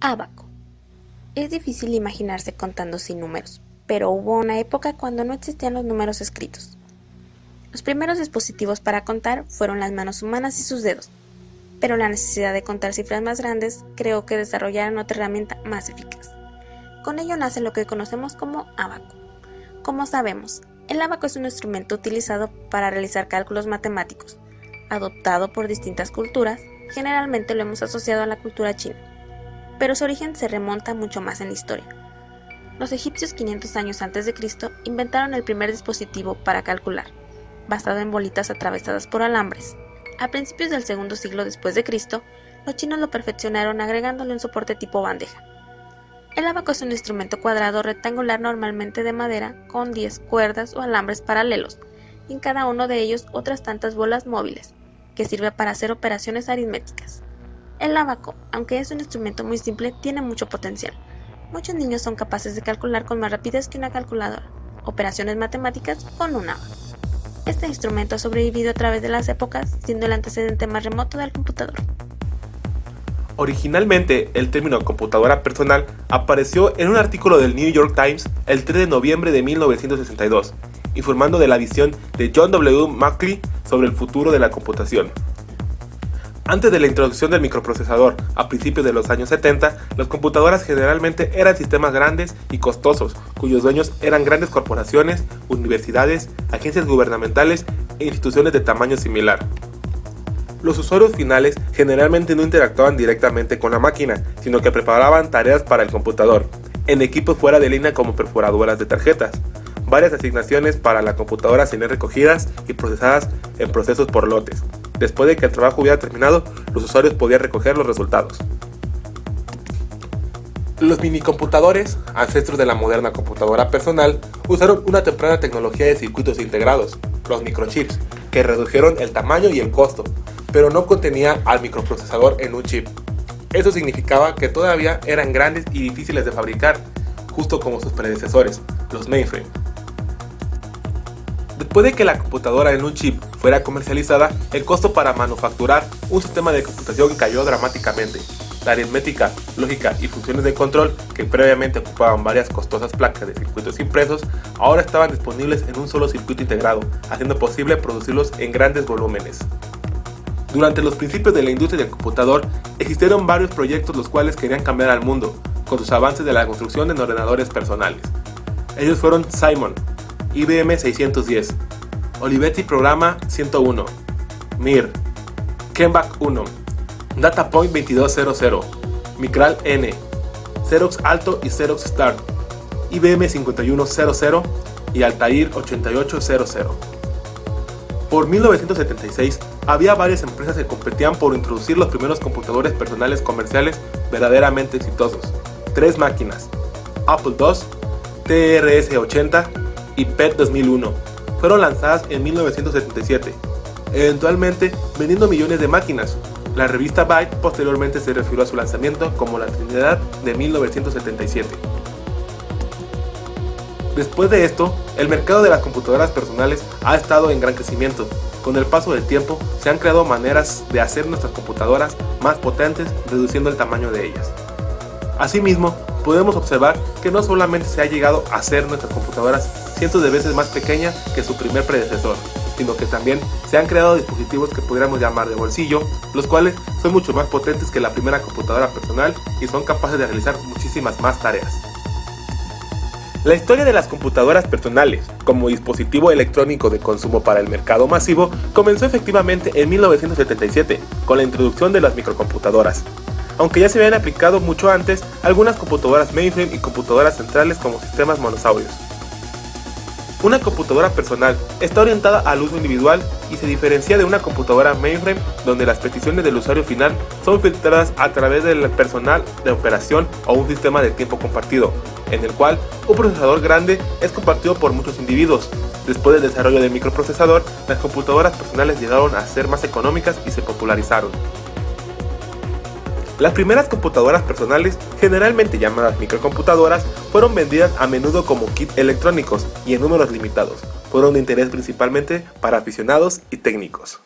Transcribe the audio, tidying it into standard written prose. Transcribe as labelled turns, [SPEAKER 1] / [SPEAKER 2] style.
[SPEAKER 1] Ábaco. Es difícil imaginarse contando sin números, pero hubo una época cuando no existían los números escritos. Los primeros dispositivos para contar fueron las manos humanas y sus dedos, pero la necesidad de contar cifras más grandes creó que desarrollaran otra herramienta más eficaz. Con ello nace lo que conocemos como ábaco. Como sabemos, el ábaco es un instrumento utilizado para realizar cálculos matemáticos, adoptado por distintas culturas. Generalmente lo hemos asociado a la cultura china, pero su origen se remonta mucho más en la historia. Los egipcios 500 años antes de Cristo inventaron el primer dispositivo para calcular, basado en bolitas atravesadas por alambres. A principios del segundo siglo después de Cristo, los chinos lo perfeccionaron agregándole un soporte tipo bandeja. El ábaco es un instrumento cuadrado rectangular normalmente de madera con 10 cuerdas o alambres paralelos, y en cada uno de ellos otras tantas bolas móviles, que sirve para hacer operaciones aritméticas. El ábaco, aunque es un instrumento muy simple, tiene mucho potencial. Muchos niños son capaces de calcular con más rapidez que una calculadora, operaciones matemáticas con un ábaco. Este instrumento ha sobrevivido a través de las épocas, siendo el antecedente más remoto del computador.
[SPEAKER 2] Originalmente, el término computadora personal apareció en un artículo del New York Times el 3 de noviembre de 1962, informando de la visión de John W. McCloy sobre el futuro de la computación. Antes de la introducción del microprocesador, a principios de los años 70, las computadoras generalmente eran sistemas grandes y costosos, cuyos dueños eran grandes corporaciones, universidades, agencias gubernamentales e instituciones de tamaño similar. Los usuarios finales generalmente no interactuaban directamente con la máquina, sino que preparaban tareas para el computador, en equipos fuera de línea como perforadoras de tarjetas. Varias asignaciones para la computadora serían recogidas y procesadas en procesos por lotes. Después de que el trabajo hubiera terminado, los usuarios podían recoger los resultados. Los minicomputadores, ancestros de la moderna computadora personal, usaron una temprana tecnología de circuitos integrados, los microchips, que redujeron el tamaño y el costo, pero no contenía al microprocesador en un chip. Eso significaba que todavía eran grandes y difíciles de fabricar, justo como sus predecesores, los mainframe. Después de que la computadora en un chip fuera comercializada, el costo para manufacturar un sistema de computación cayó dramáticamente. La aritmética, lógica y funciones de control, que previamente ocupaban varias costosas placas de circuitos impresos, ahora estaban disponibles en un solo circuito integrado, haciendo posible producirlos en grandes volúmenes. Durante los principios de la industria del computador, existieron varios proyectos los cuales querían cambiar al mundo, con sus avances de la construcción de ordenadores personales. Ellos fueron Simon, IBM 610, Olivetti Programa 101, MIR, Kenback 1, Datapoint 2200, Micral N, Xerox Alto y Xerox Start, IBM 5100 y Altair 8800. Por 1976, había varias empresas que competían por introducir los primeros computadores personales comerciales verdaderamente exitosos. 3 máquinas, Apple II, TRS-80 y PET 2001, fueron lanzadas en 1977, eventualmente vendiendo millones de máquinas. La revista Byte posteriormente se refirió a su lanzamiento como la Trinidad de 1977. Después de esto, el mercado de las computadoras personales ha estado en gran crecimiento. Con el paso del tiempo, se han creado maneras de hacer nuestras computadoras más potentes, reduciendo el tamaño de ellas. Asimismo, podemos observar que no solamente se ha llegado a hacer nuestras computadoras cientos de veces más pequeñas que su primer predecesor, sino que también se han creado dispositivos que podríamos llamar de bolsillo, los cuales son mucho más potentes que la primera computadora personal y son capaces de realizar muchísimas más tareas. La historia de las computadoras personales, como dispositivo electrónico de consumo para el mercado masivo, comenzó efectivamente en 1977, con la introducción de las microcomputadoras. Aunque ya se habían aplicado mucho antes algunas computadoras mainframe y computadoras centrales como sistemas monosaurios. Una computadora personal está orientada al uso individual y se diferencia de una computadora mainframe donde las peticiones del usuario final son filtradas a través del personal de operación o un sistema de tiempo compartido, en el cual un procesador grande es compartido por muchos individuos. Después del desarrollo del microprocesador, las computadoras personales llegaron a ser más económicas y se popularizaron. Las primeras computadoras personales, generalmente llamadas microcomputadoras, fueron vendidas a menudo como kits electrónicos y en números limitados. Fueron de interés principalmente para aficionados y técnicos.